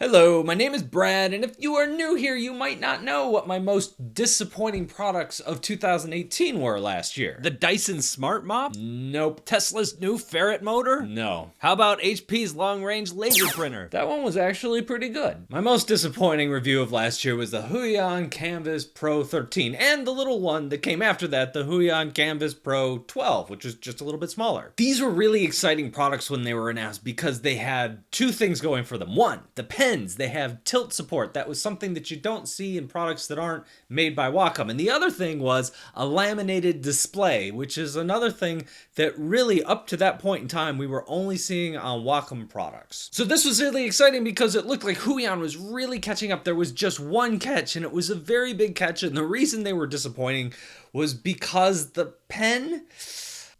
Hello, my name is Brad, and if you are new here, you might not know what my most disappointing products of 2018 were last year. The Dyson Smart Mop? Nope. Tesla's new ferret motor? No. How about HP's long-range laser printer? That one was actually pretty good. My most disappointing review of last year was the Huion Kamvas Pro 13, and the little one that came after that, the Huion Kamvas Pro 12, which is just a little bit smaller. These were really exciting products when they were announced because they had two things going for them. One, the pen. They have tilt support. That was something that you don't see in products that aren't made by Wacom. And the other thing was a laminated display, which is another thing that really up to that point in time we were only seeing on Wacom products. So this was really exciting because it looked like Huion was really catching up. There was just one catch, and it was a very big catch, and the reason they were disappointing was because the pen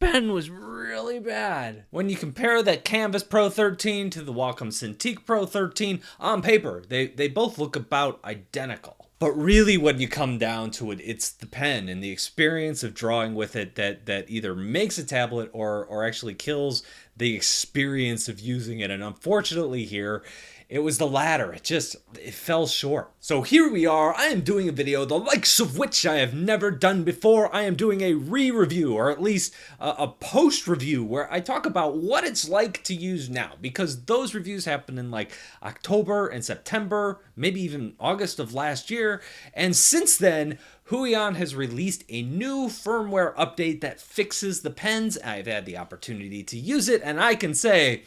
was really bad. When you compare that Kamvas Pro 13 to the Wacom Cintiq Pro 13, on paper, they both look about identical. But really, when you come down to it, it's the pen and the experience of drawing with it that either makes a tablet or actually kills the experience of using it. And unfortunately here, it was the latter. It fell short. So here we are. I am doing a video, the likes of which I have never done before. I am doing a re-review, or at least a post-review, where I talk about what it's like to use now. Because those reviews happened in like October and September, maybe even August of last year. And since then, Huion has released a new firmware update that fixes the pens. I've had the opportunity to use it, and I can say,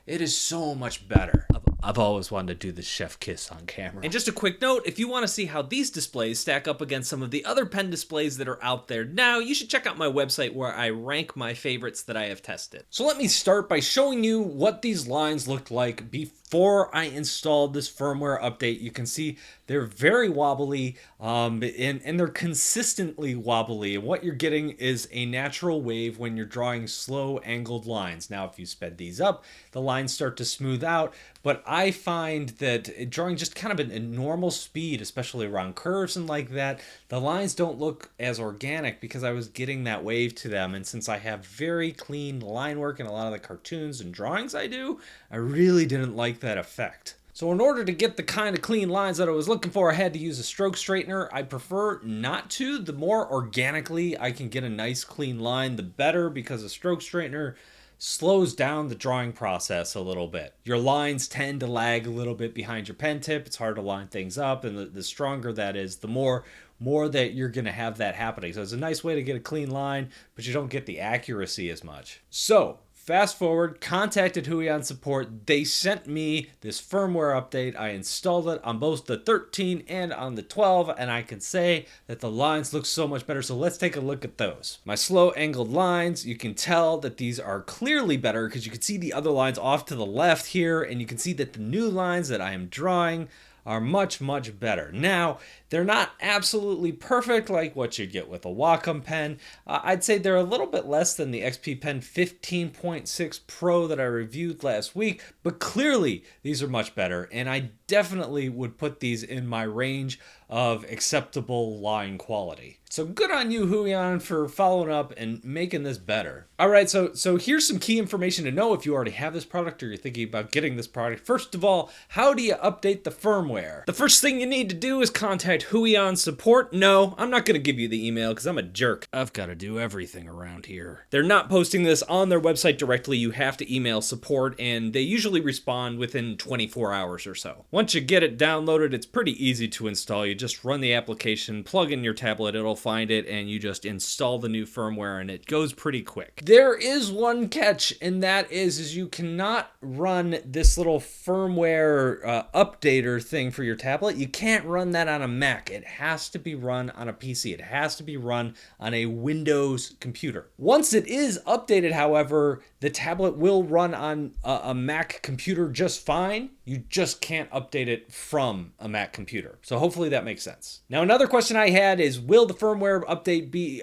it is so much better. I've always wanted to do the chef kiss on camera. And just a quick note, if you want to see how these displays stack up against some of the other pen displays that are out there now, you should check out my website where I rank my favorites that I have tested. So let me start by showing you what these lines looked like before I installed this firmware update. You can see they're very wobbly, and they're consistently wobbly. And what you're getting is a natural wave when you're drawing slow angled lines. Now, if you sped these up, the lines start to smooth out, but I find that drawing just kind of a normal speed, especially around curves and like that, the lines don't look as organic because I was getting that wave to them. And since I have very clean line work in a lot of the cartoons and drawings I do, I really didn't like that effect. So in order to get the kind of clean lines that I was looking for, I had to use a stroke straightener. I prefer not to. The more organically I can get a nice clean line, the better, because a stroke straightener slows down the drawing process a little bit. Your lines tend to lag a little bit behind your pen tip. It's hard to line things up, and the stronger that is, the more that you're going to have that happening. So it's a nice way to get a clean line, but you don't get the accuracy as much. So fast forward, contacted Huion support. They sent me this firmware update. I installed it on both the 13 and on the 12, and I can say that the lines look so much better. So let's take a look at those. My slow angled lines, you can tell that these are clearly better because you can see the other lines off to the left here, and you can see that the new lines that I am drawing are much, much better. Now, they're not absolutely perfect like what you'd get with a Wacom pen. I'd say they're a little bit less than the XP Pen 15.6 Pro that I reviewed last week, but clearly these are much better, and I definitely would put these in my range of acceptable line quality. So good on you, Huion, for following up and making this better. All right, so here's some key information to know if you already have this product or you're thinking about getting this product. First of all, how do you update the firmware? The first thing you need to do is contact Huion support. No, I'm not going to give you the email because I'm a jerk. I've got to do everything around here. They're not posting this on their website directly. You have to email support, and they usually respond within 24 hours or so. Once you get it downloaded, it's pretty easy to install. You just run the application, plug in your tablet, it'll find it, and you just install the new firmware, and it goes pretty quick. There is one catch, and that is you cannot run this little firmware updater thing for your tablet. You can't run that on a Mac. It has to be run on a PC. It has to be run on a Windows computer. Once it is updated, however, the tablet will run on a Mac computer just fine. You just can't update it from a Mac computer. So hopefully that makes sense. Now, another question I had is, will the firmware update be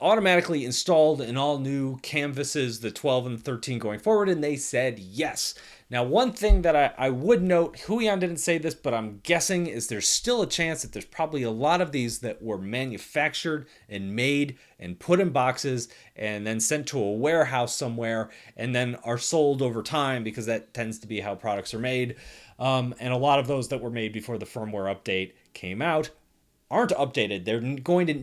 automatically installed in all new Kamvases, the 12 and the 13 going forward, and they said yes. Now, one thing that I would note, Huion didn't say this, but I'm guessing is there's still a chance that there's probably a lot of these that were manufactured and made and put in boxes and then sent to a warehouse somewhere and then are sold over time, because that tends to be how products are made. And a lot of those that were made before the firmware update came out aren't updated.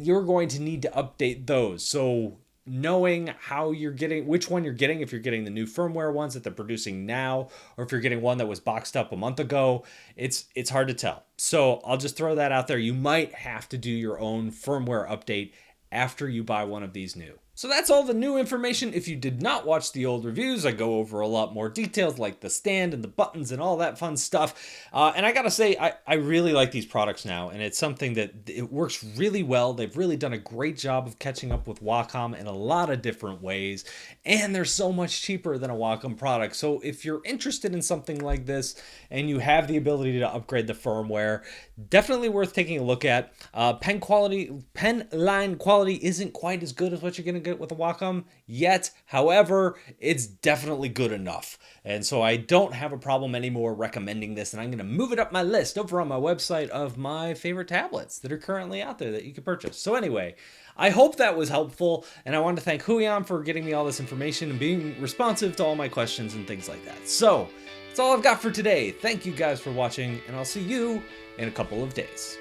You're going to need to update those. So knowing how you're getting, which one you're getting, if you're getting the new firmware ones that they're producing now, or if you're getting one that was boxed up a month ago, it's hard to tell. So I'll just throw that out there. You might have to do your own firmware update after you buy one of these new. So that's all the new information. If you did not watch the old reviews, I go over a lot more details like the stand and the buttons and all that fun stuff. And I gotta say, I really like these products now, and it's something that it works really well. They've really done a great job of catching up with Wacom in a lot of different ways, and they're so much cheaper than a Wacom product. So if you're interested in something like this and you have the ability to upgrade the firmware, definitely worth taking a look at. Pen line quality isn't quite as good as what you're gonna get with a Wacom yet. However, it's definitely good enough. And so I don't have a problem anymore recommending this, and I'm going to move it up my list over on my website of my favorite tablets that are currently out there that you can purchase. So anyway, I hope that was helpful, and I want to thank Huion for getting me all this information and being responsive to all my questions and things like that. So that's all I've got for today. Thank you guys for watching, and I'll see you in a couple of days.